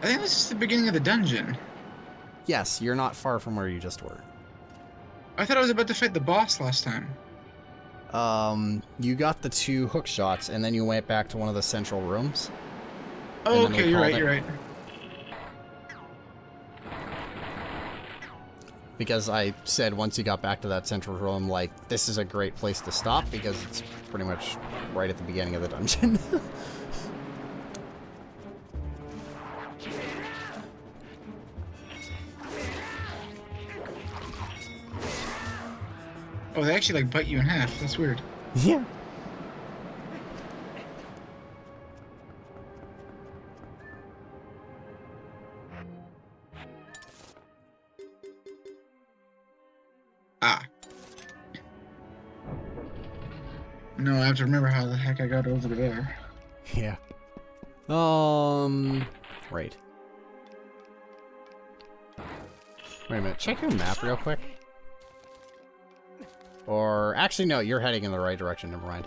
I think this is the beginning of the dungeon. Yes, you're not far from where you just were. I thought I was about to fight the boss last time. You got the 2 hook shots, and then you went back to one of the central rooms. Oh, okay, you're right. Because I said once you got back to that central room, like, this is a great place to stop, because it's pretty much right at the beginning of the dungeon. Oh, they actually, like, bite you in half. That's weird. Yeah. Ah. No, I have to remember how the heck I got over there. Yeah. Right. Wait a minute, check your map real quick. Or, actually, no, you're heading in the right direction, never mind.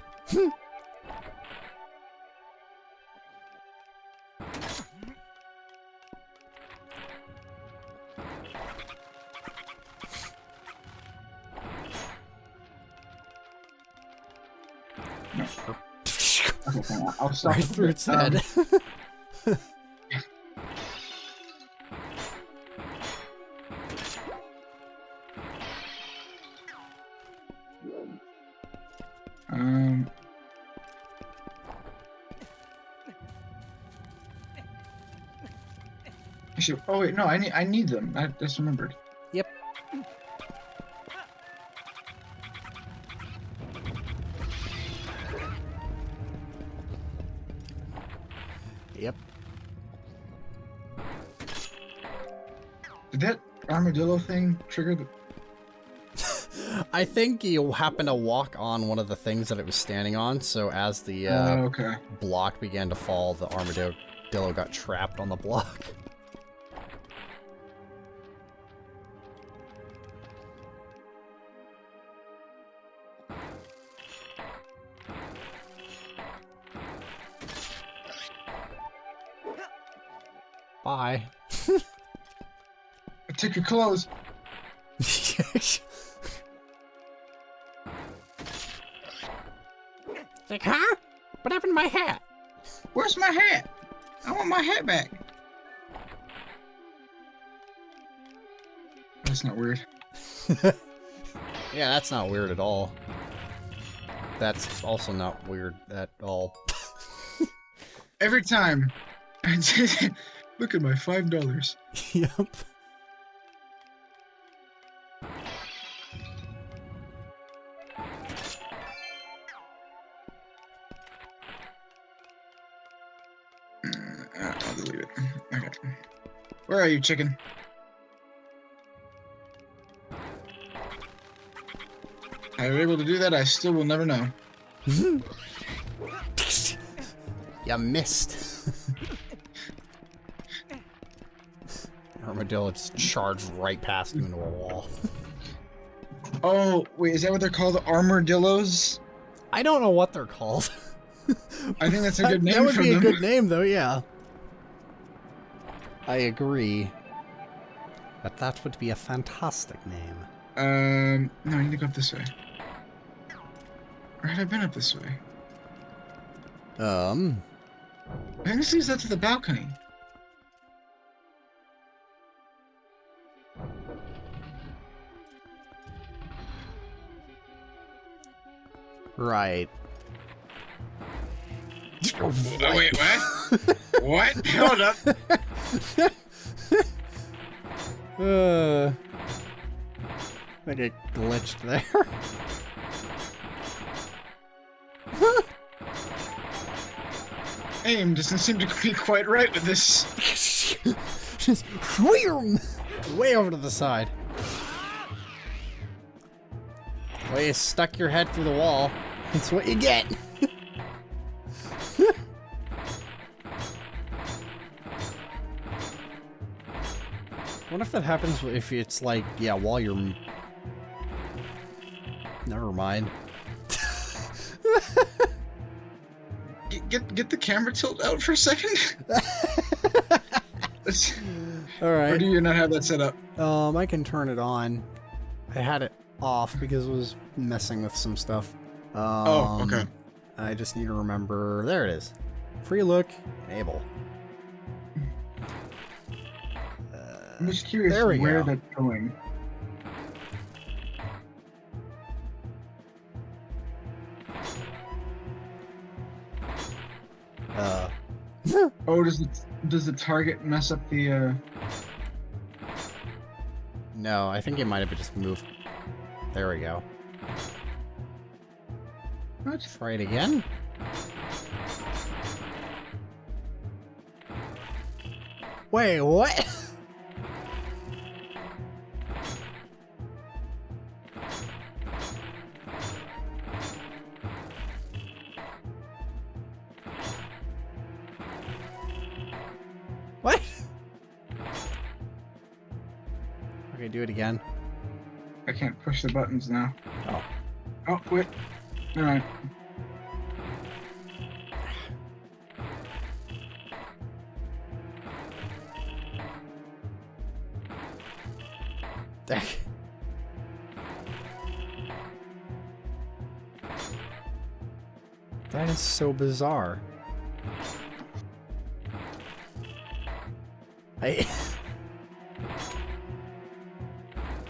I'll stop right through its head. Actually, oh wait, no, I need them. I just remembered. Yep. Yep. Did that armadillo thing trigger the... I think you happened to walk on one of the things that it was standing on, so as the okay. block began to fall, the armadillo got trapped on the block. Bye. I took your clothes. Like, huh? What happened to my hat? Where's my hat? I want my hat back. That's not weird. Yeah, that's not weird at all. That's also not weird at all. Every time. Look at my $5. Yep. I'll delete it. Okay. Where are you, chicken? How you're able to do that, I still will never know. You missed. Armadillo just charged right past you into a wall. Oh, wait, is that what they're called? Armadillos? I don't know what they're called. I think that's a good name That would for be them. a good name, though, yeah. I agree. That would be a fantastic name. No, I need to go up this way. Or had I been up this way? I think this leads up to the balcony. Right. Oh, wait, what? What? Hold up. I think it glitched there. Aim doesn't seem to be quite right with this. Just wheeum, way over to the side. Well, you stuck your head through the wall. That's what you get. I wonder if that happens if it's like, yeah, while you're... Never mind. Get the camera tilt out for a second. All right. Or do you not have that set up? I can turn it on. I had it off because it was messing with some stuff. Oh, okay. I just need to remember. There it is. Free look, enable. I'm just curious there we where go. that's going. Oh, does the target mess up the? No, I think it might have just moved. There we go. What? Try it again. Wait, what? What? Okay, do it again. I can't push the buttons now. Oh. Oh, wait. All right. That is so bizarre.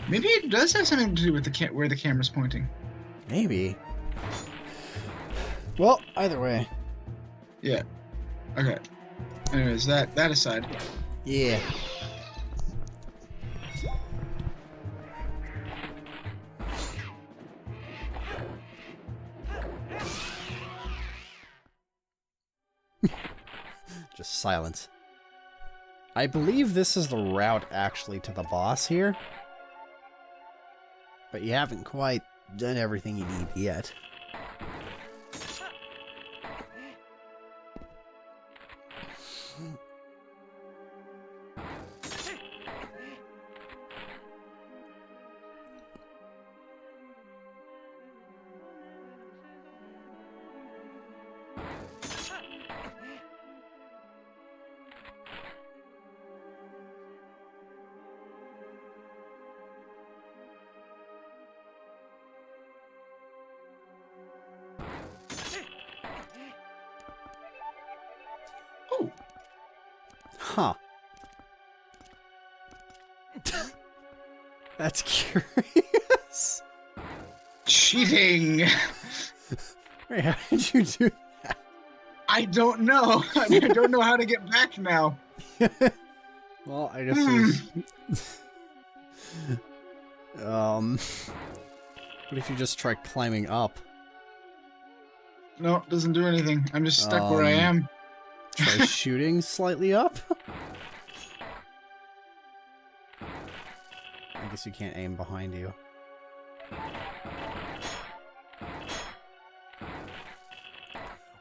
Maybe it does have something to do with the where the camera's pointing. Maybe. Well, either way. Yeah. Okay. Anyways, that aside. Yeah. Just silence. I believe this is the route actually to the boss here. But you haven't quite done everything you need yet. Oh. Huh. That's curious. Cheating. Wait, how did you do that? I don't know. I don't know how to get back now. Well, I guess there's... What if you just try climbing up? No, it doesn't do anything. I'm just stuck where I am. Try shooting slightly up? I guess you can't aim behind you.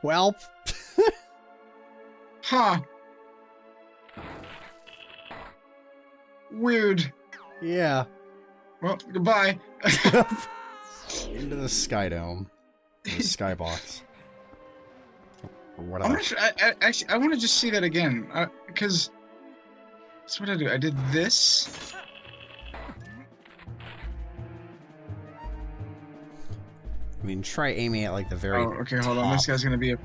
Well... Huh. Weird. Yeah. Well, goodbye. Into the Sky Dome. The Skybox. Or whatever. Actually, I want to just see that again. Because... That's what I do. I did this. I mean, try aiming at like the very Oh, okay, hold on. This guy's gonna be a...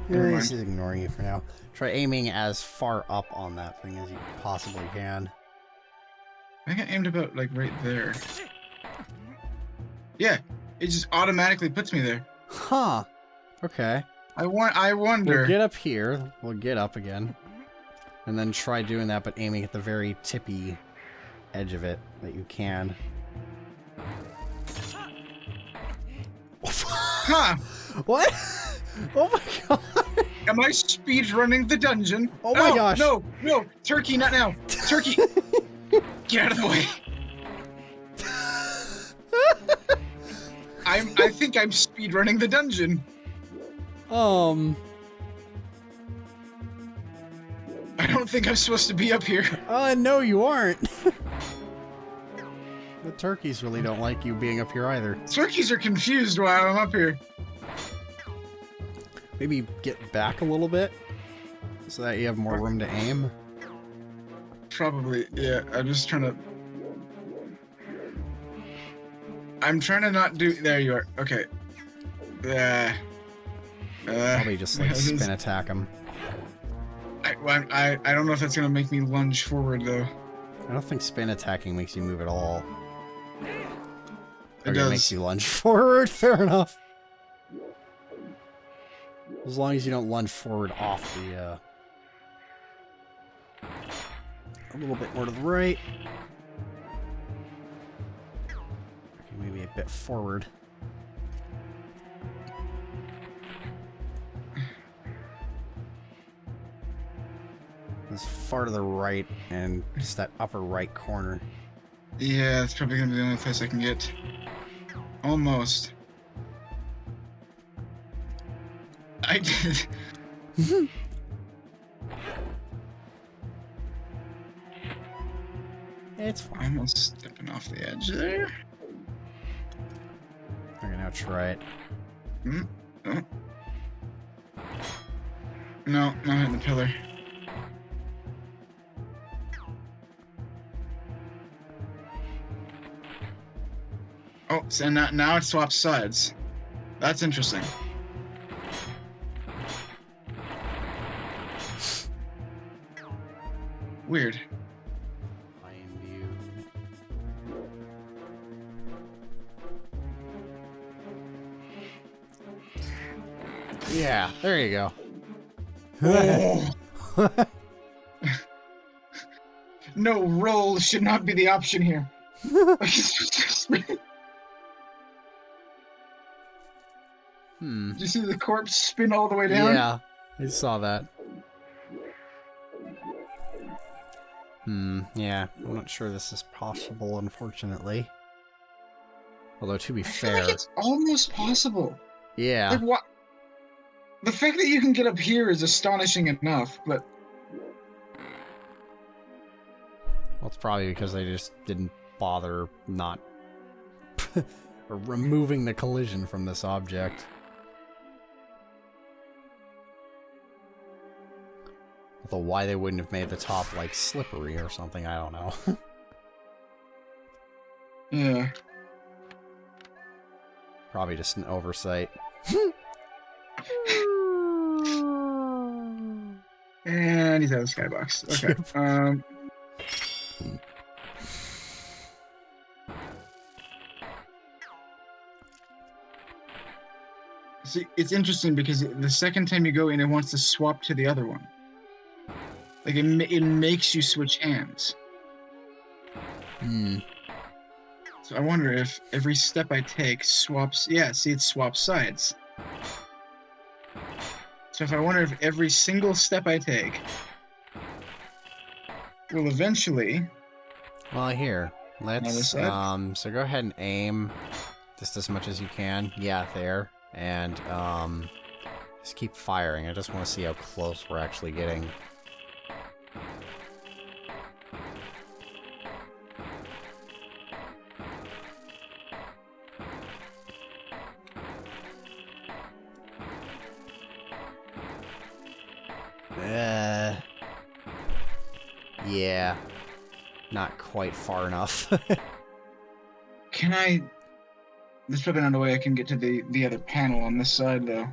Never mind. This is ignoring you for now. Try aiming as far up on that thing as you possibly can. I think I aimed about, like, right there. Yeah, it just automatically puts me there. Huh. Okay. I wonder... We'll get up here. We'll get up again. And then try doing that, but aiming at the very tippy edge of it that you can. Huh! What? Oh my god! Am I speed running the dungeon? Oh my gosh! No, no, turkey, not now. Turkey, get out of the way. I think I'm speed running the dungeon. I don't think I'm supposed to be up here. No, you aren't. The turkeys really don't like you being up here either. Turkeys are confused while I'm up here. Maybe get back a little bit so that you have more room to aim. Probably, yeah. I'm trying to not do... There you are. Okay. Probably just like spin attack him. I don't know if that's gonna make me lunge forward though. I don't think spin attacking makes you move at all. It does. It makes you lunge forward. Fair enough. As long as you don't lunge forward off the. A little bit more to the right. Okay, maybe a bit forward. As far to the right and just that upper right corner. Yeah, it's probably gonna be the only place I can get. Almost. I did. It's fine. Almost stepping off the edge there. Okay, now try it. Oh. No, not hitting the pillar. Oh, so now it swaps sides. That's interesting. Weird. Find you. Yeah, there you go. Oh. No, roll should not be the option here. Did you see the corpse spin all the way down? Yeah, I saw that. Yeah, I'm not sure this is possible, unfortunately. Although, to be I fair... feel like it's almost possible. Yeah. Like, what? The fact that you can get up here is astonishing enough, but... Well, it's probably because they just didn't bother not... or removing the collision from this object. Although why they wouldn't have made the top, like, slippery or something, I don't know. Yeah. Probably just an oversight. And he's out of the skybox. Okay. See, it's interesting because the second time you go in, it wants to swap to the other one. Like, it makes you switch hands. So I wonder if every step I take swaps... Yeah, see, it swaps sides. So if I wonder if every single step I take will eventually... Well, here, let's, side? so go ahead and aim just as much as you can. Yeah, there. And, just keep firing. I just want to see how close we're actually getting. Yeah. Not quite far enough. Can I... There's probably not a way I can get to the other panel on this side, though.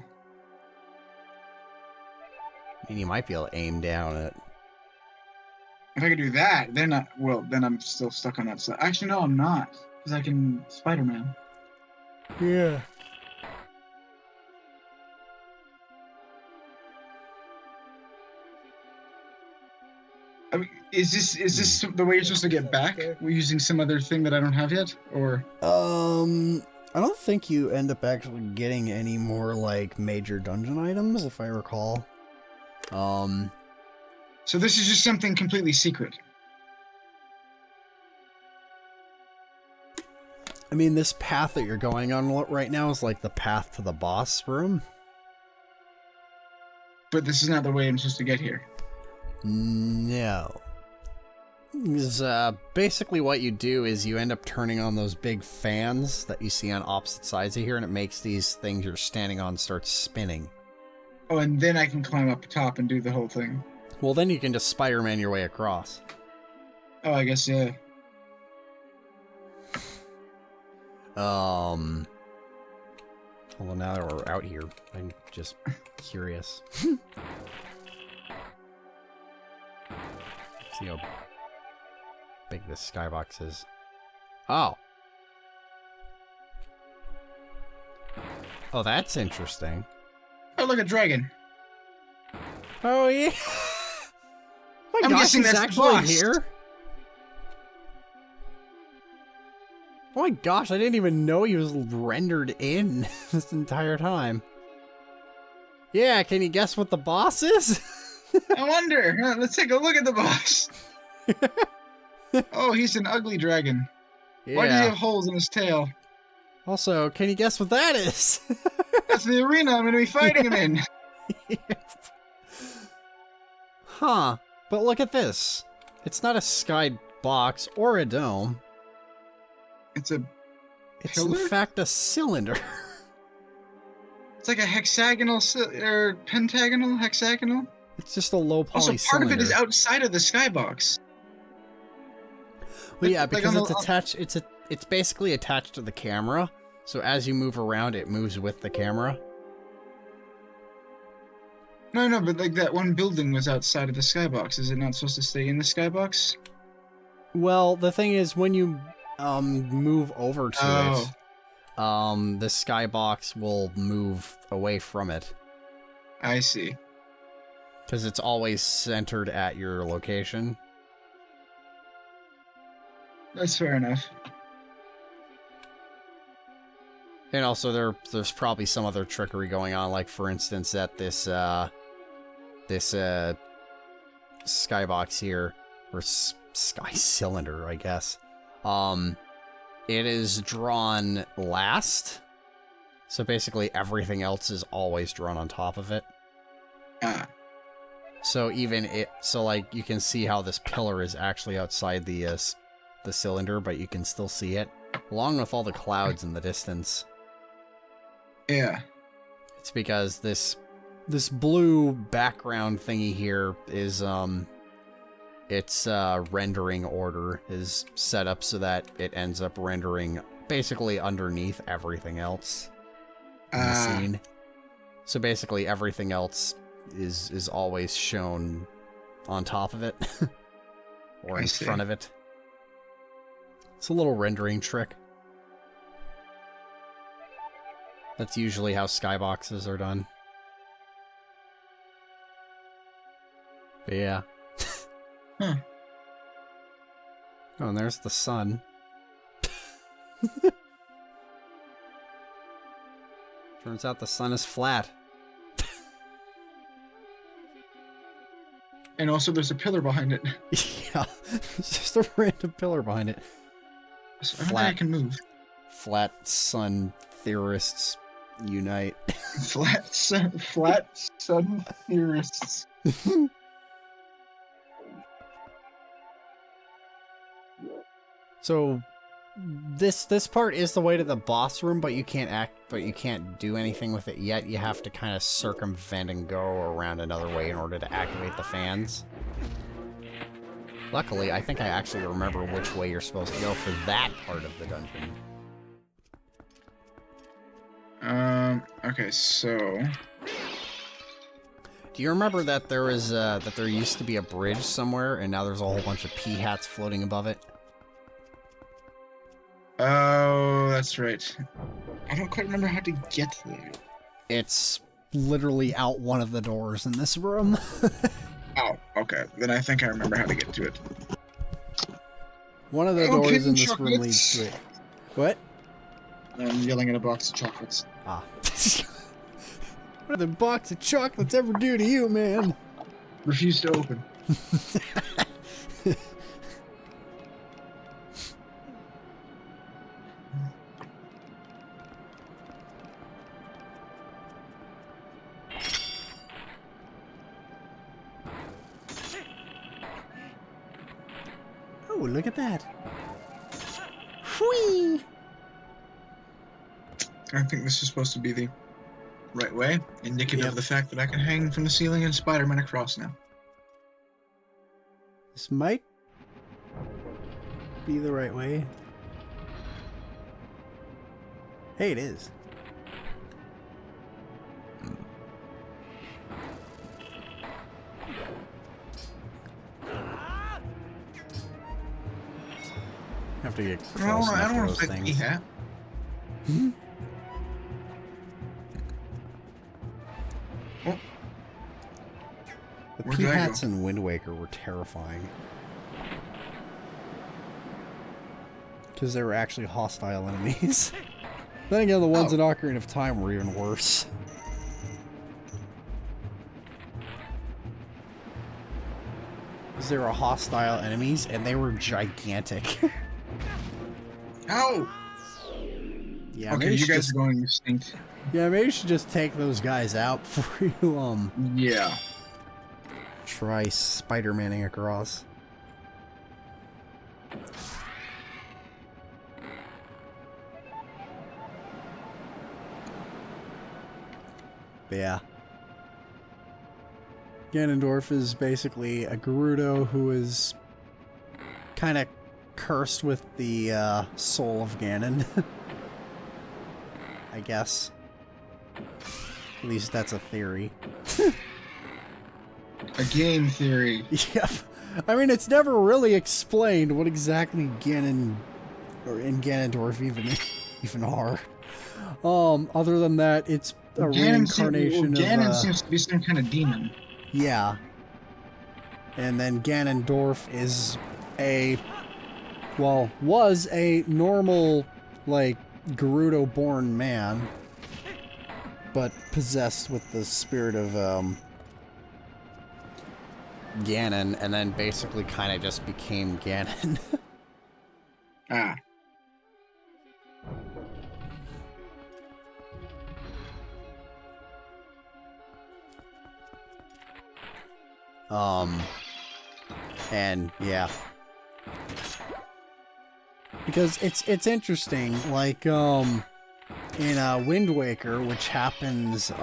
I mean, you might be able to aim down it. If I could do that, then I'm still stuck on that side. Actually, no, I'm not. Because I can Spider-Man. Yeah. I mean, is this the way you're supposed to get back? We're using some other thing that I don't have yet? Or... I don't think you end up actually getting any more, like, major dungeon items, if I recall. So this is just something completely secret? I mean, this path that you're going on right now is, like, the path to the boss room. But this is not the way I'm supposed to get here. No. Basically what you do is you end up turning on those big fans that you see on opposite sides of here, and it makes these things you're standing on start spinning. Oh, and then I can climb up top and do the whole thing. Well, then you can just Spider-Man your way across. Oh, I guess, yeah. Well, now that we're out here, I'm just curious. See how big this skybox is. Oh. Oh, that's interesting. Oh, look, a dragon. Oh, yeah. Oh my I'm gosh, guessing he's that's the actually boss. here? Oh my gosh, I didn't even know he was rendered in this entire time. Yeah, can you guess what the boss is? I wonder. Let's take a look at the boss. Oh, he's an ugly dragon. Yeah. Why does he have holes in his tail? Also, can you guess what that is? That's the arena I'm going to be fighting him in. Huh. But look at this. It's not a sky box or a dome. It's a It's pillar? in fact a cylinder. It's like a hexagonal or pentagonal, hexagonal. It's just a low poly Also, part cylinder. of it is outside of the skybox. Well, yeah, like because on it's attached. It's basically attached to the camera. So as you move around, it moves with the camera. No, but like that one building was outside of the skybox. Is it not supposed to stay in the skybox? Well, the thing is, when you move over to it, the skybox will move away from it. I see. Because it's always centered at your location. That's fair enough. And also, there's probably some other trickery going on, like for instance, at this skybox here, or sky cylinder, I guess. It is drawn last, so basically everything else is always drawn on top of it. So so like you can see how this pillar is actually outside the cylinder, but you can still see it, along with all the clouds in the distance. Yeah. It's because this blue background thingy here is its rendering order is set up so that it ends up rendering basically underneath everything else in the scene. So basically everything else is always shown on top of it or in front of it. It's a little rendering trick. That's usually how skyboxes are done. But yeah. Huh. Oh, and there's the sun. Turns out the sun is flat. And also there's a pillar behind it. Yeah, it's just a random pillar behind it. So I don't think I can move. Flat sun theorists unite. Flat sun theorists. So this part is the way to the boss room, but you can't do anything with it yet. You have to kind of circumvent and go around another way in order to activate the fans. Luckily, I think I actually remember which way you're supposed to go for that part of the dungeon. Okay, so Do you remember that there used to be a bridge somewhere, and now there's a whole bunch of pea hats floating above it? oh, that's right. I don't quite remember how to get there. It's literally out one of the doors in this room. Oh, okay. Then I think I remember how to get to it. One of the Oh, doors in hidden this room leads to it. What? I'm yelling at a box of chocolates. Ah. What did the box of chocolates ever do to you, man? Refuse to open. Oh, look at that. Whee! I think this is supposed to be the right way, indicative Yep. of the fact that I can hang from the ceiling and Spider-Man across now. This might be the right way. Hey, it is. Have to get close enough I don't to want those to fight the things. hat. Oh. The Where'd I go? P-Hats in Wind Waker were terrifying. Because they were actually hostile enemies. Then again, the ones in Ocarina of Time were even worse. Because they were hostile enemies, and they were gigantic. Ow! Yeah, Okay, you guys are going extinct. Yeah, maybe you should just take those guys out before you, Yeah. try Spider-Manning across. But yeah. Ganondorf is basically a Gerudo who is kind of cursed with the soul of Ganon. I guess. At least that's a theory. A game theory. Yep. I mean, it's never really explained what exactly Ganon or in Ganondorf even are. Other than that, it's a reincarnation of Ganon seems to be some kind of demon. yeah. And then Ganondorf is was a normal, like, Gerudo-born man, but possessed with the spirit of, Ganon, and then basically kind of just became Ganon. Ah. And yeah. Because it's interesting, like, in Wind Waker, which happens, in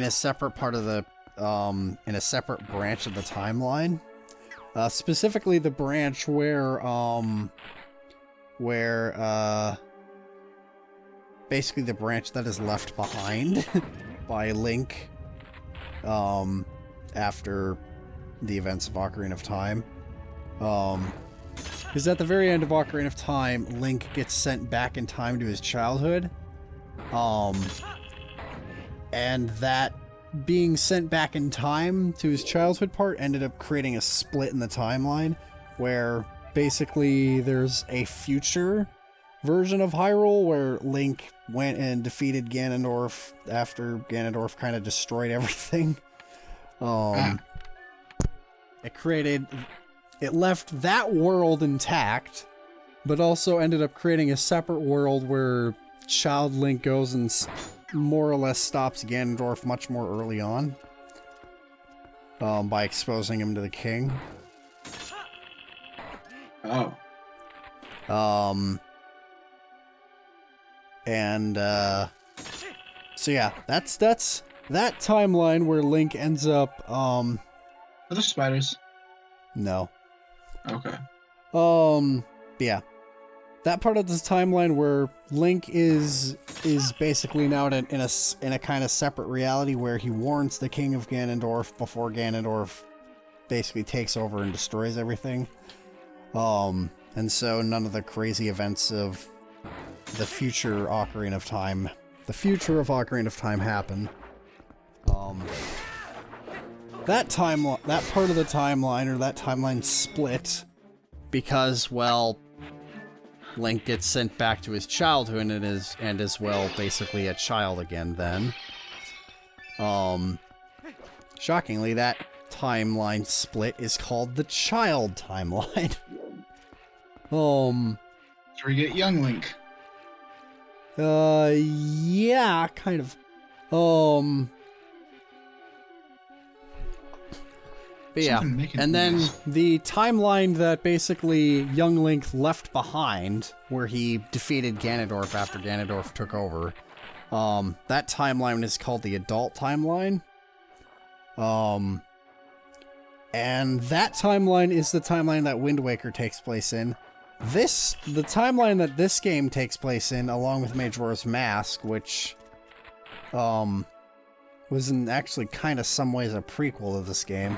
a separate part of the, in a separate branch of the timeline. Specifically the branch where, basically the branch that is left behind by Link, after the events of Ocarina of Time. Because at the very end of Ocarina of Time, Link gets sent back in time to his childhood. And that being sent back in time to his childhood part ended up creating a split in the timeline, where basically there's a future version of Hyrule where Link went and defeated Ganondorf after Ganondorf kind of destroyed everything. It left that world intact, but also ended up creating a separate world where Child Link goes and more or less stops Ganondorf much more early on, by exposing him to the king. Oh. So yeah, that's that timeline where Link ends up, Are there spiders? no. Okay. Yeah. That part of this timeline where Link is basically now in a kind of separate reality where he warns the King of Ganondorf before Ganondorf basically takes over and destroys everything. And so none of the crazy events of the future Ocarina of Time happen. That part of the timeline, or that timeline split because, well, Link gets sent back to his childhood and is well basically a child again then. Shockingly, that timeline split is called the child timeline. So we get young Link. Yeah, kind of. But yeah, and then the timeline that basically young Link left behind, where he defeated Ganondorf after Ganondorf took over, that timeline is called the adult timeline. And that timeline is the timeline that Wind Waker takes place in. The timeline that this game takes place in, along with Majora's Mask, which, was in actually kind of some ways a prequel of this game.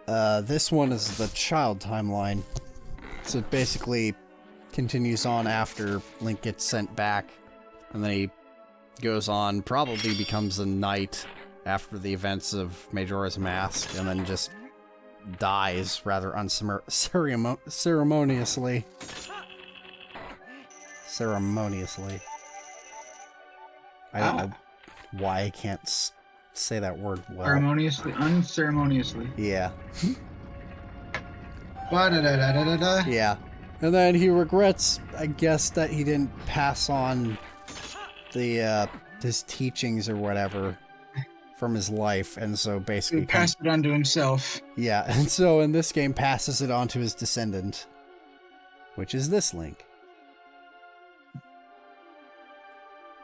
This one is the child timeline. So it basically continues on after Link gets sent back, and then he goes on, probably becomes a knight after the events of Majora's Mask, and then just dies rather unceremoniously. I don't know why I can't say that word well. Unceremoniously. Yeah. Ba-da-da-da-da-da. Yeah. And then he regrets, I guess, that he didn't pass on the his teachings or whatever from his life, and so basically He passed it on to himself. Yeah, and so in this game passes it on to his descendant, which is this Link.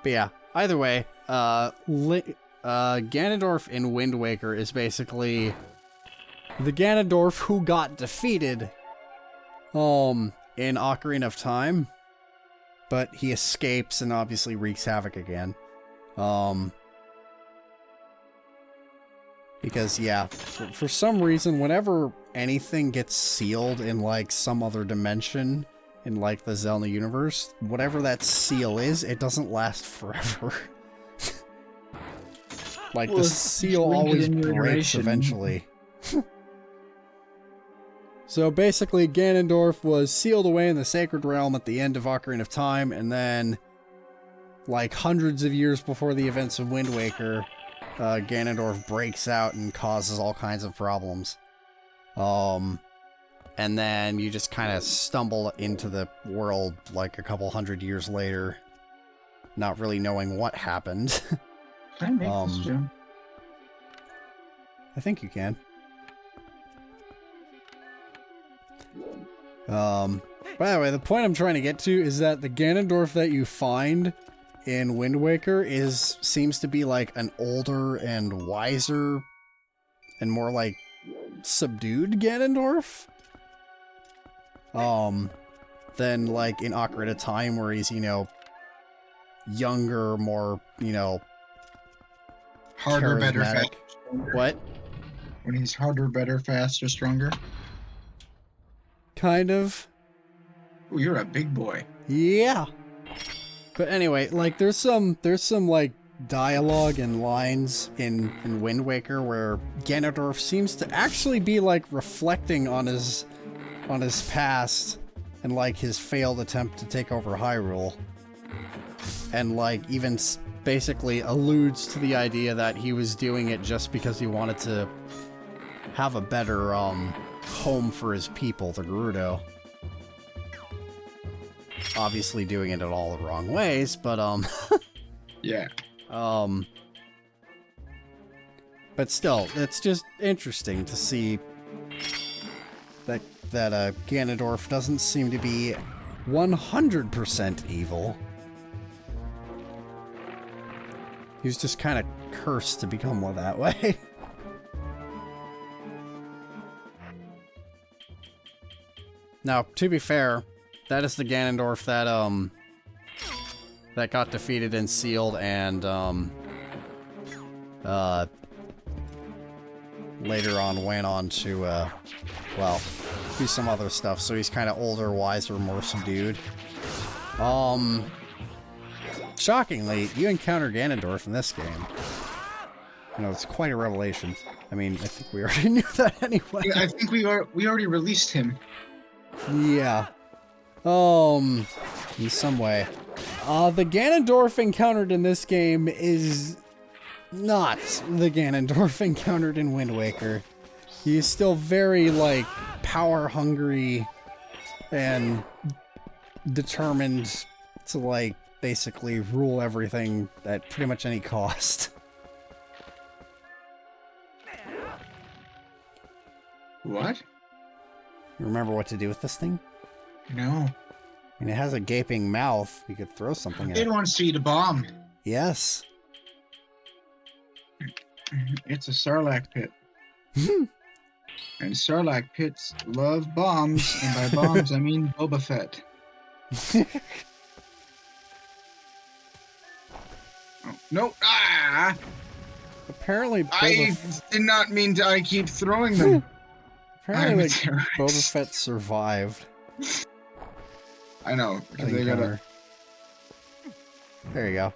But yeah, either way, Ganondorf in Wind Waker is basically the Ganondorf who got defeated in Ocarina of Time, but he escapes and obviously wreaks havoc again. Because, yeah, for some reason, whenever anything gets sealed in, like, some other dimension in, like, the Zelda universe, whatever that seal is, it doesn't last forever. Like, Well, the seal always breaks eventually. So, basically, Ganondorf was sealed away in the Sacred Realm at the end of Ocarina of Time, and then, like, hundreds of years before the events of Wind Waker, Ganondorf breaks out and causes all kinds of problems. And then you just kind of stumble into the world like a couple hundred years later, not really knowing what happened. Can I make this jump? I think you can. By the way, the point I'm trying to get to is that the Ganondorf that you find in Wind Waker seems to be like an older and wiser and more like subdued Ganondorf. Than like in Ocarina of Time where he's, younger, more, Harder, better, charismatic. faster, stronger. What? When he's harder, better, faster, stronger. Kind of. Oh, you're a big boy. Yeah. But anyway, like there's some like dialogue and lines in Wind Waker where Ganondorf seems to actually be like reflecting on his past and like his failed attempt to take over Hyrule. And like even basically alludes to the idea that he was doing it just because he wanted to have a better home for his people, the Gerudo. Obviously doing it in all the wrong ways, but Yeah. But still, it's just interesting to see that Ganondorf doesn't seem to be 100% evil. He's just kind of cursed to become one that way. Now, to be fair, that is the Ganondorf that got defeated and sealed and later on went on to well, do some other stuff. So he's kind of older, wiser, more subdued. Shockingly, you encounter Ganondorf in this game. It's quite a revelation. I mean, I think we already knew that anyway. Yeah, I think we already released him. Yeah. In some way. The Ganondorf encountered in this game is not the Ganondorf encountered in Wind Waker. He's still very, like, power-hungry and determined to, like, basically rule everything at pretty much any cost. What? You remember what to do with this thing? No. And it has a gaping mouth. You could throw something at It it. wants to eat a bomb. Yes. It's a Sarlacc pit. And Sarlacc pits love bombs, and by bombs I mean Boba Fett. Oh, no! Ah! Apparently, I did not mean to. I keep throwing them. apparently, like, Boba Fett survived. I know because they gotta. There you go.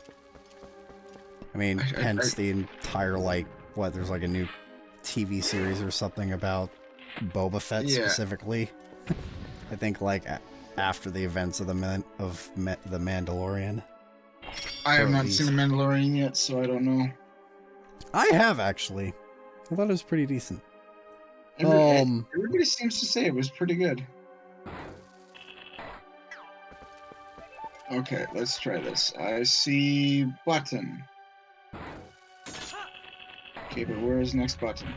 I mean, hence the entire like what? There's like a new TV series or something about Boba Fett specifically. I think like after the events of the Mandalorian. I have not seen The Mandalorian yet, so I don't know. I have actually. I thought it was pretty decent. Everybody seems to say it was pretty good. Okay, let's try this. I see button. Okay, but where is next button?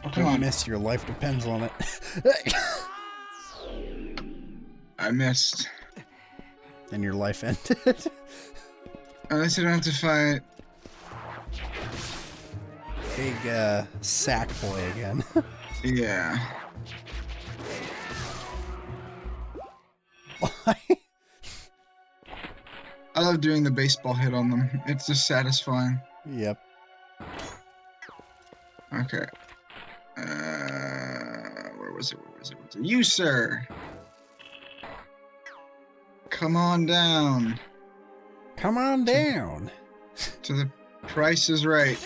Oh, come on. Miss, your life depends on it. I missed. And your life ended. Unless I don't have to fight. Big sack boy again. Yeah. Why? I love doing the baseball hit on them. It's just satisfying. Yep. Okay. Where was it? You, sir! Come on down. Come on down. To the Price is Right.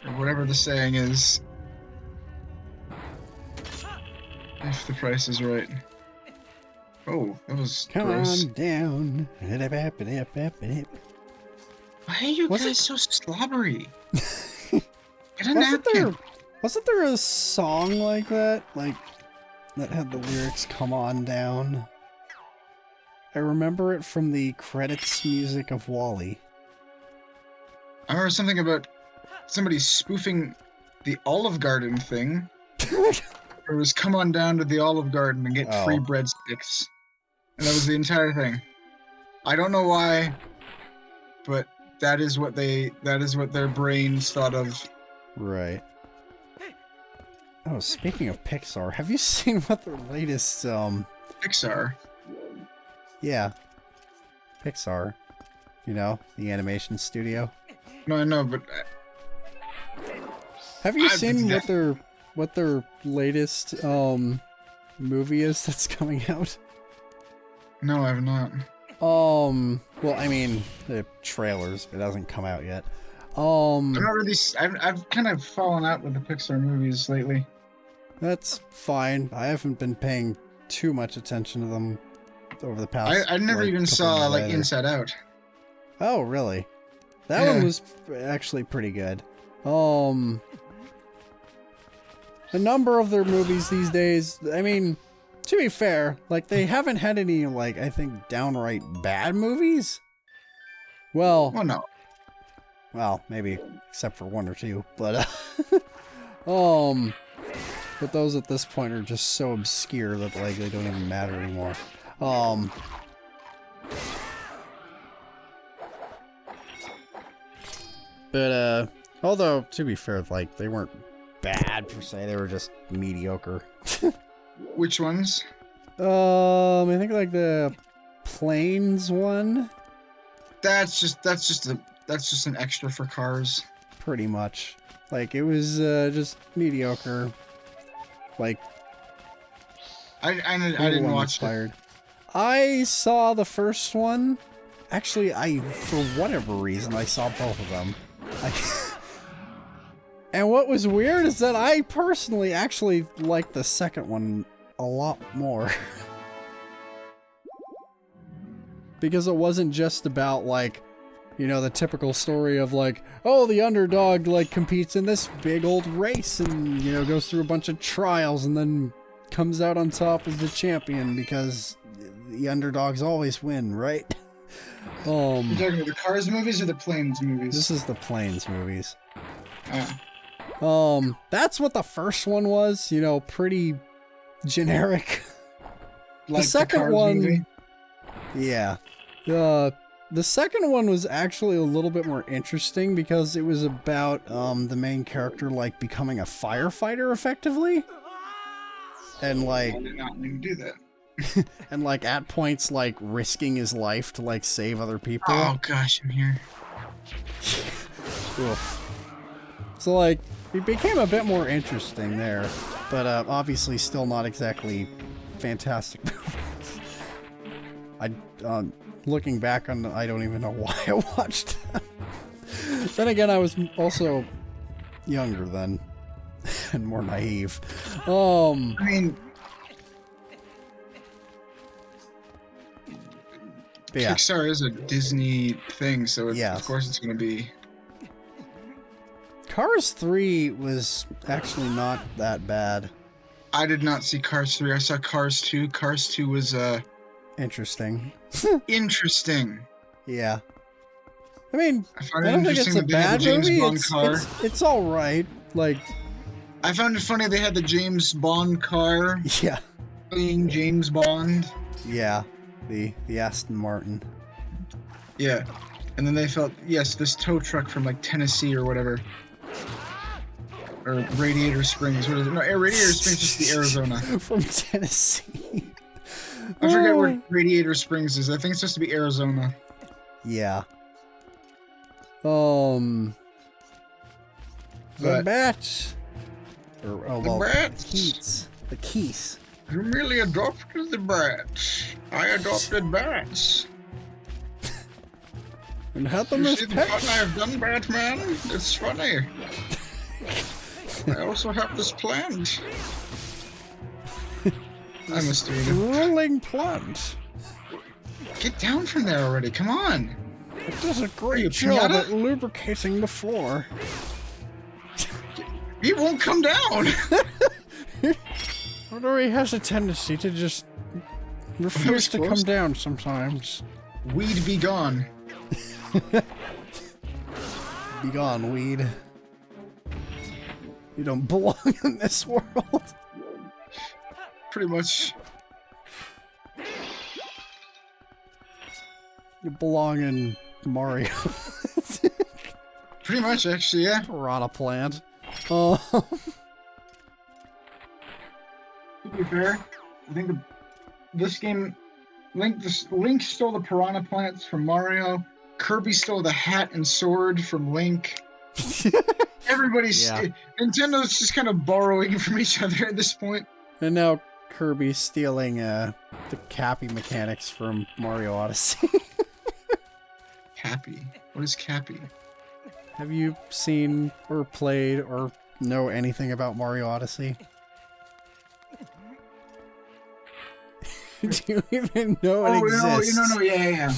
Or whatever the saying is. If the price is right. Oh, that was gross. Come on down. Why are you guys so slobbery? Get a napkin. Wasn't there a song like that? Like, that had the lyrics, come on down? I remember it from the credits music of WALL-E. I remember something about somebody spoofing the Olive Garden thing. It was come on down to the Olive Garden and get free breadsticks. And that was the entire thing. I don't know why, but that is what their brains thought of. Right. Oh, speaking of Pixar, have you seen what their latest, Pixar? Yeah. Pixar. You know, the animation studio. No, I know, but... Have you seen what their latest, movie is that's coming out? No, I have not. Well, I mean, the trailers, it hasn't come out yet. I'm not really... I've kind of fallen out with the Pixar movies lately. That's fine. I haven't been paying too much attention to them over the past... I never even saw, like, Inside Out. Oh, really? That one was actually pretty good. A number of their movies these days, I mean, to be fair, like, they haven't had any, like, I think, downright bad movies. Well, no. Well, maybe, except for one or two, but, but those at this point are just so obscure that, like, they don't even matter anymore. But, although, to be fair, like, they weren't bad, per se, they were just mediocre. Which ones? I think, like, the Planes one? That's just an extra for Cars. Pretty much. Like, it was, just mediocre. Like... I didn't watch it. I saw the first one. Actually, for whatever reason, I saw both of them. And what was weird is that I personally actually liked the second one a lot more. Because it wasn't just about, like, you know, the typical story of, like, oh, the underdog, like, competes in this big old race and, you know, goes through a bunch of trials and then comes out on top as the champion because the underdogs always win, right? You're talking about the Cars movies or the Planes movies? This is the Planes movies. That's what the first one was, you know, pretty generic. Like the second Cars one, movie? Yeah. The second one was actually a little bit more interesting because it was about the main character like becoming a firefighter effectively. And like I did not mean to do that. and like at points like risking his life to like save other people. Oh gosh, I'm here. Oof. So like it became a bit more interesting there, but obviously still not exactly fantastic movies. Looking back on, I don't even know why I watched them. Then again, I was also younger then and more naive. I mean, yeah. Pixar is a Disney thing, so Yes. of course it's going to be. Cars 3 was actually not that bad. I did not see Cars 3. I saw Cars 2. Cars 2 was Interesting. interesting. Yeah. I mean, I I found it don't think interesting it's a that they had bad the James movie. Bond car. It's all right. Like, I found it funny they had the James Bond car yeah, being James Bond. yeah, the Aston Martin. Yeah. And then they felt, yes, this tow truck from like Tennessee or whatever. Or Radiator Springs. What is it? No, Radiator Springs is the Arizona. From Tennessee. I forget where Radiator Springs is. I think it's supposed to be Arizona. Yeah. The But- bat. Or, oh, well, bats. The keys. You merely adopted the bats. I adopted bats. And had them You as see the pets. fun I have done, Batman? It's funny. I also have this plant. I must do it. Rolling plant. Get down from there already. Come on. It does a you, great job pinata? at lubricating the floor. He won't come down. Although he has a tendency to just refuse to come close. down sometimes. Weed be gone. Be gone, weed. You don't belong in this world. Pretty much. You belong in Mario. Pretty much, actually, yeah. Piranha plant. Oh. To be fair, I think this game, Link stole the piranha plants from Mario. Kirby stole the hat and sword from Link. Everybody's Yeah. Nintendo's just kind of borrowing from each other at this point. And now Kirby's stealing the Cappy mechanics from Mario Odyssey. Cappy. What is Cappy? Have you seen or played or know anything about Mario Odyssey? Do you even know it exists? Yeah.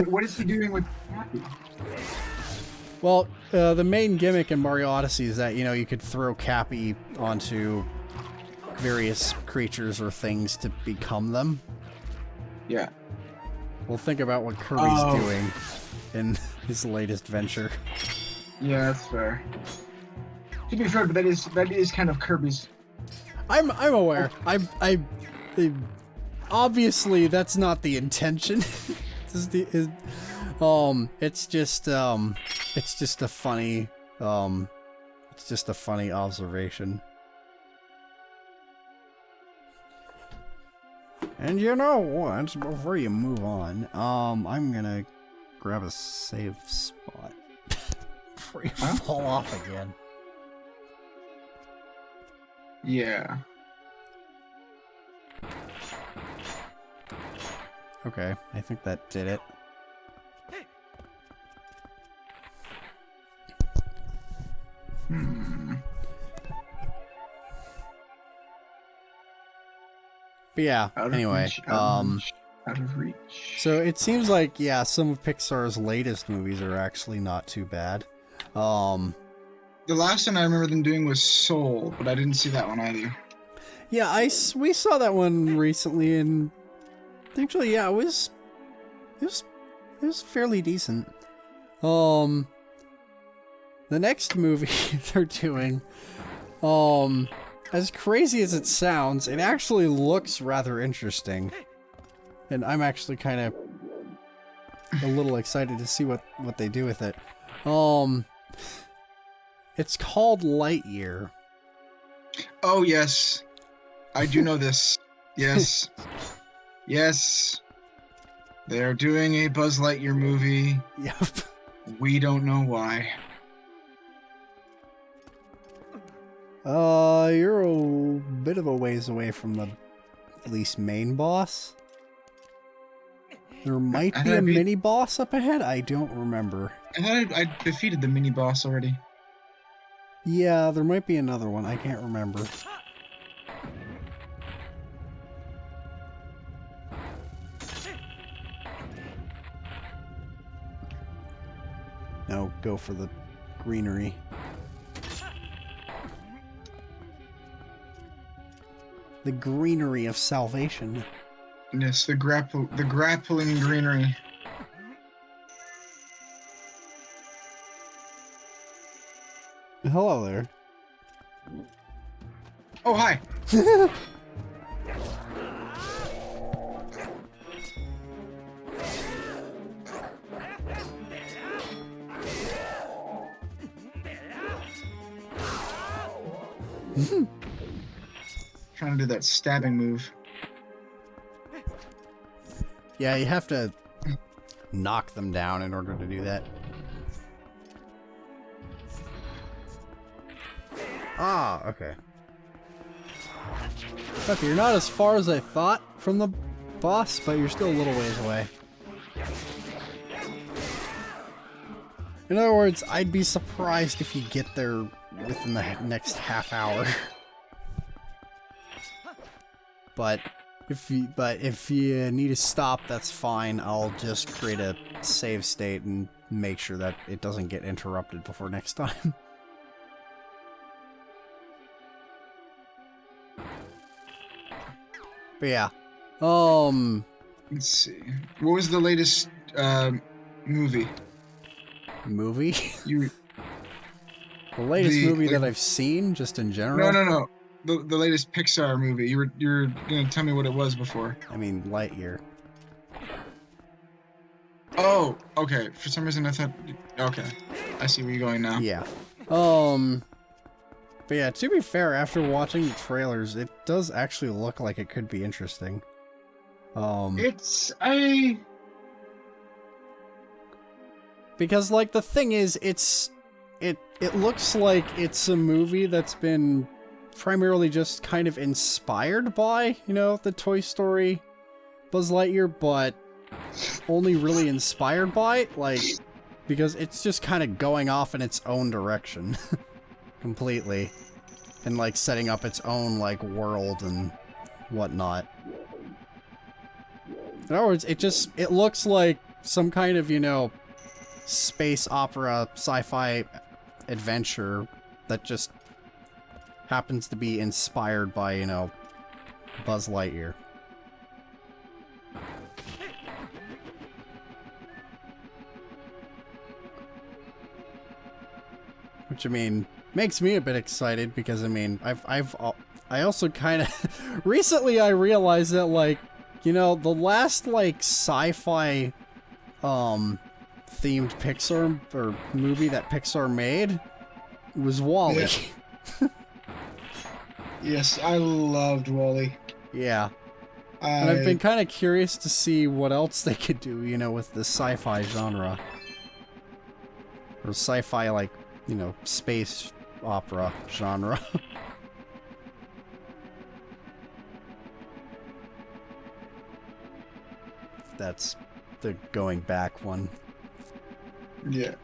what is he doing with Cappy? Well, the main gimmick in Mario Odyssey is that, you know, you could throw Cappy onto various creatures or things to become them. Yeah. Well, think about what Kirby's doing in his latest venture. Yeah, that's fair. To be fair, but that is kind of Kirby's. I'm aware. I obviously that's not the intention. It's just a funny observation. And you know what? Before you move on, I'm gonna grab a save spot before you fall off again. Yeah. Okay, I think that did it. But yeah, Out of anyway, reach, out of reach. so it seems like, yeah, some of Pixar's latest movies are actually not too bad. The last one I remember them doing was Soul, but I didn't see that one either. Yeah, we saw that one recently, and actually, yeah, it was fairly decent. The next movie they're doing, as crazy as it sounds, it actually looks rather interesting. And I'm actually kind of a little excited to see what they do with it. It's called Lightyear. Oh, yes. I do know this. Yes. Yes. They're doing a Buzz Lightyear movie. Yep. We don't know why. You're a bit of a ways away from the at least main boss. There might be a mini boss up ahead. I don't remember. I thought I defeated the mini boss already. Yeah, there might be another one. I can't remember. No, go for the greenery. The greenery of salvation. Yes, the grappling greenery. Hello there. Oh, hi. Trying to do that stabbing move. Yeah, you have to knock them down in order to do that. Ah, okay. Okay, you're not as far as I thought from the boss, but you're still a little ways away. In other words, I'd be surprised if you get there within the next half hour. But if you need to stop, that's fine. I'll just create a save state and make sure that it doesn't get interrupted before next time. But yeah. Let's see. What was the latest movie? Movie? The latest movie that I've seen, just in general? No. The latest Pixar movie. You were gonna tell me what it was before. I mean, Lightyear. Oh, okay. For some reason I thought. Okay, I see where you're going now. Yeah. But yeah, to be fair, after watching the trailers, it does actually look like it could be interesting. Because, like, the thing is, it looks like it's a movie that's been primarily just kind of inspired by, you know, the Toy Story Buzz Lightyear, but only really inspired by it, like, because it's just kind of going off in its own direction. Completely. And, like, setting up its own, like, world and whatnot. In other words, it looks like some kind of, you know, space opera, sci-fi adventure that just happens to be inspired by, you know, Buzz Lightyear. Which, I mean, makes me a bit excited because, I mean, I also kind of recently I realized that, like, you know, the last, like, sci-fi themed Pixar or movie that Pixar made was WALL-E. Yeah. Yes, I loved WALL-E. Yeah. And I've been kind of curious to see what else they could do, you know, with the sci-fi genre. Or sci-fi, like, you know, space opera genre. That's the going back one. Yeah.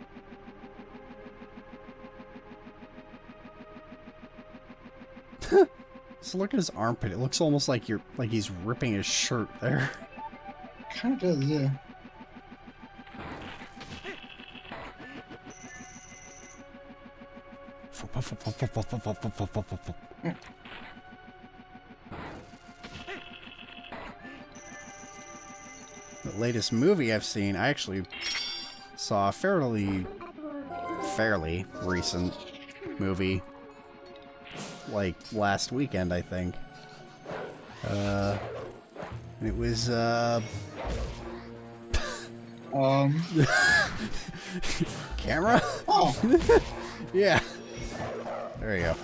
So look at his armpit. It looks almost like he's ripping his shirt there. Kind of does, yeah. The latest movie I've seen, I actually saw a fairly recent movie, like last weekend, I think. And it was, camera? Oh. Yeah. There you go.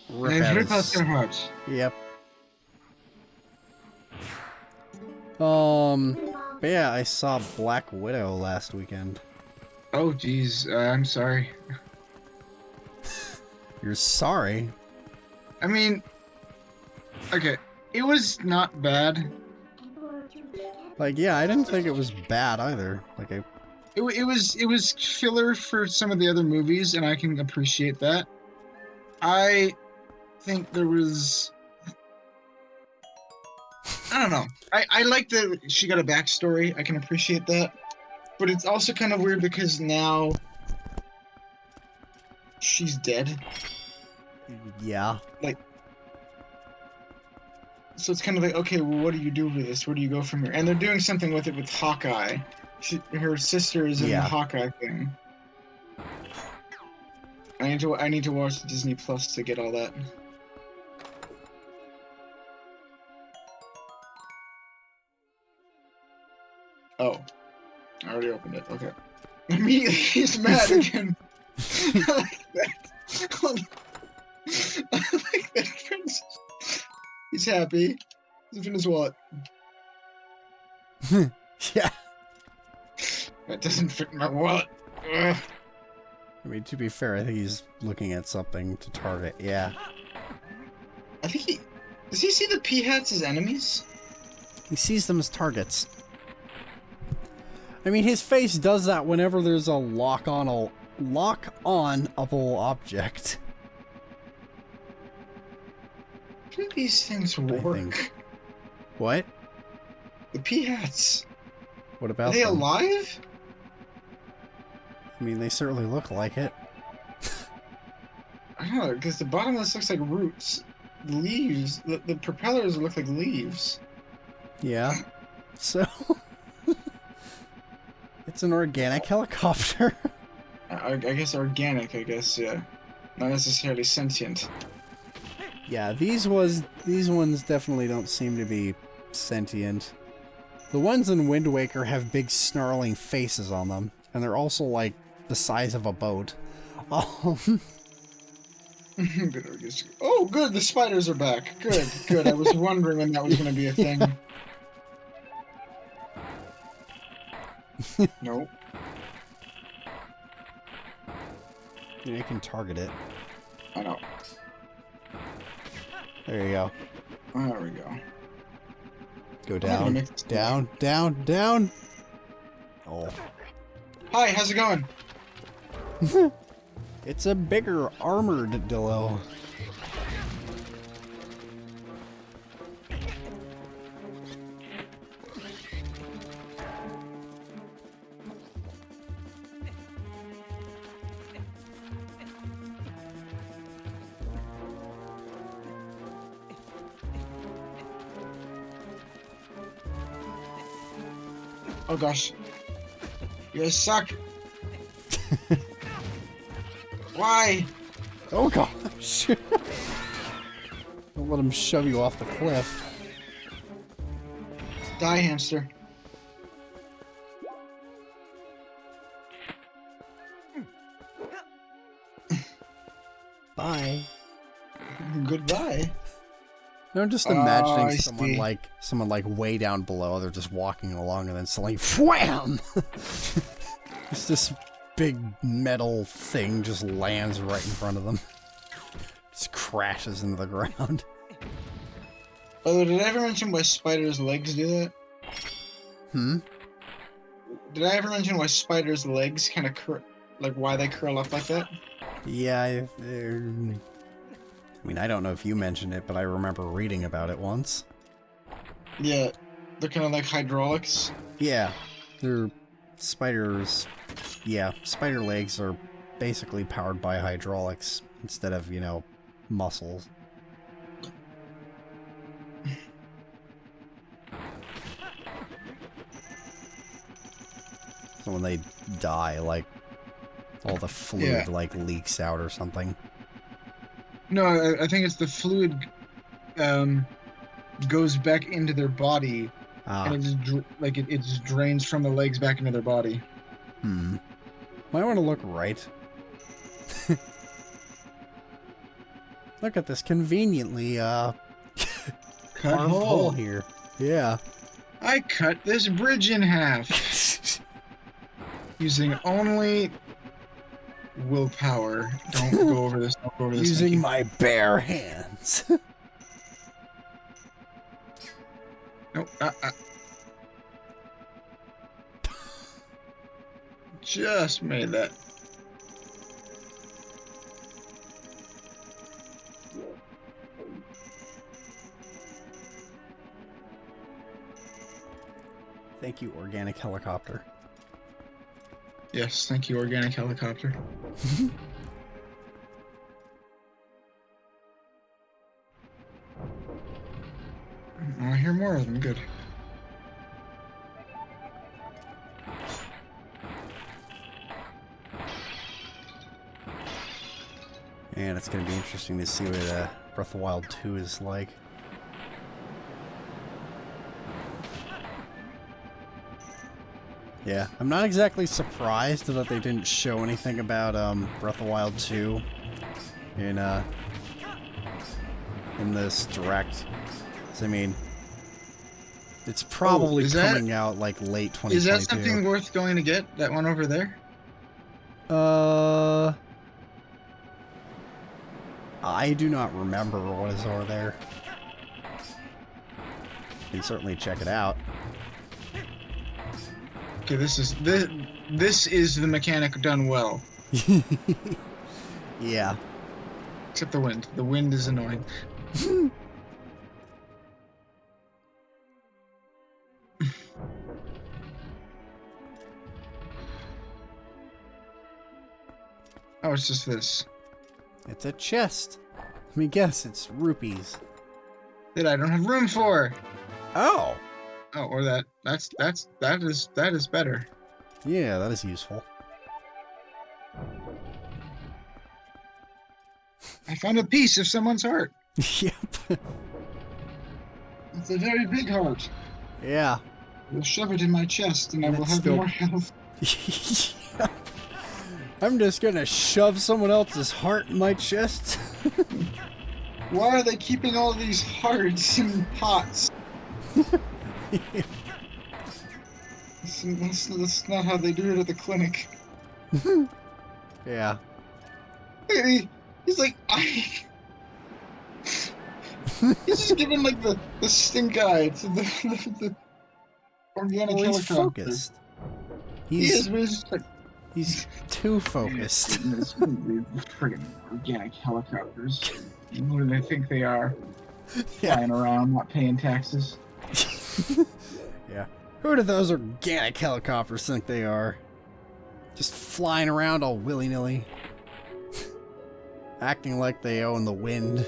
Rip out their hearts. Yep. But yeah, I saw Black Widow last weekend. Oh, geez. I'm sorry. You're sorry? I mean, okay. It was not bad. Like, yeah, I didn't think it was bad either. Like, It was filler for some of the other movies, and I can appreciate that. I think there was... I don't know. I like that she got a backstory. I can appreciate that. But it's also kind of weird because now she's dead. yeah. Like, so it's kind of like, okay, well, what do you do with this? Where do you go from here? And they're doing something with it with Hawkeye. Her sister is in the Hawkeye thing. I need to watch Disney Plus to get all that. Oh, I already opened it. Okay. Immediately he's mad again. I like that. I like that, Prince. He's happy. He's in his wallet. Yeah. That doesn't fit in my wallet. Ugh. I mean, to be fair, I think he's looking at something to target. Yeah. I think does he see the P-hats as enemies? He sees them as targets. I mean, his face does that whenever there's a lock-on-able object. Do these things work? What? The P-hats. What about Are they them? alive? I mean, they certainly look like it. I don't know, because the bottom of this looks like roots. The leaves, the propellers look like leaves. Yeah. So... it's an organic helicopter. I guess organic, yeah. Not necessarily sentient. Yeah, these ones definitely don't seem to be sentient. The ones in Wind Waker have big snarling faces on them, and they're also like the size of a boat. Oh, good, the spiders are back. Good. I was wondering when that was going to be a thing. Nope. Yeah, you can target it. I know. There you go. There we go. Go down, down, down, down. Oh. Hi, how's it going? It's a bigger armored Dillo. Oh gosh. You guys suck. Why? Oh gosh. Don't let him shove you off the cliff. Die, hamster. Bye. Goodbye. No, I'm just imagining someone like way down below. They're just walking along and then suddenly wham! It's this big metal thing just lands right in front of them. Just crashes into the ground. Oh, did I ever mention why spiders' legs do that? Hmm? Did I ever mention why spiders' legs kind of why they curl up like that? Yeah, I mean, I don't know if you mentioned it, but I remember reading about it once. Yeah, they're kind of like hydraulics. Yeah, they're spiders. Yeah, spider legs are basically powered by hydraulics instead of, muscles. So when they die, like, all the fluid, leaks out or something. No, I think it's the fluid goes back into their body, Ah. and it just drains from the legs back into their body. Might want to look right. Look at this conveniently carved hole here. Yeah. I cut this bridge in half using only willpower. Don't go over this. Don't go over this. Using my bare hands. Nope. Just made that. Thank you, organic helicopter. Yes, thank you, organic helicopter. I hear more of them. Good. And it's going to be interesting to see what Breath of the Wild 2 is like. Yeah, I'm not exactly surprised that they didn't show anything about Breath of the Wild 2 in this direct. So, I mean, it's probably coming out like late 2022. Is that something worth going to get? That one over there? I do not remember what is over there. You can certainly check it out. Okay, this is the mechanic done well. Yeah. Except the wind. The wind is annoying. Oh, it's just this. It's a chest. Let me guess, it's rupees. That I don't have room for. Oh. Oh, or that is better. Yeah, that is useful. I found a piece of someone's heart. Yep. It's a very big heart. Yeah. I'll shove it in my chest and I will have more health. I'm just gonna shove someone else's heart in my chest. Why are they keeping all these hearts in pots? That's not how they do it at the clinic. Yeah. He's like, he's just giving like the stink eye to the organic helicopter. He's focused. He is, but he's just like, he's too focused. Friggin' organic helicopters. What do they think they are? Flying around, not paying taxes. Yeah. Who do those organic helicopters think they are? Just flying around all willy-nilly. Acting like they own the wind.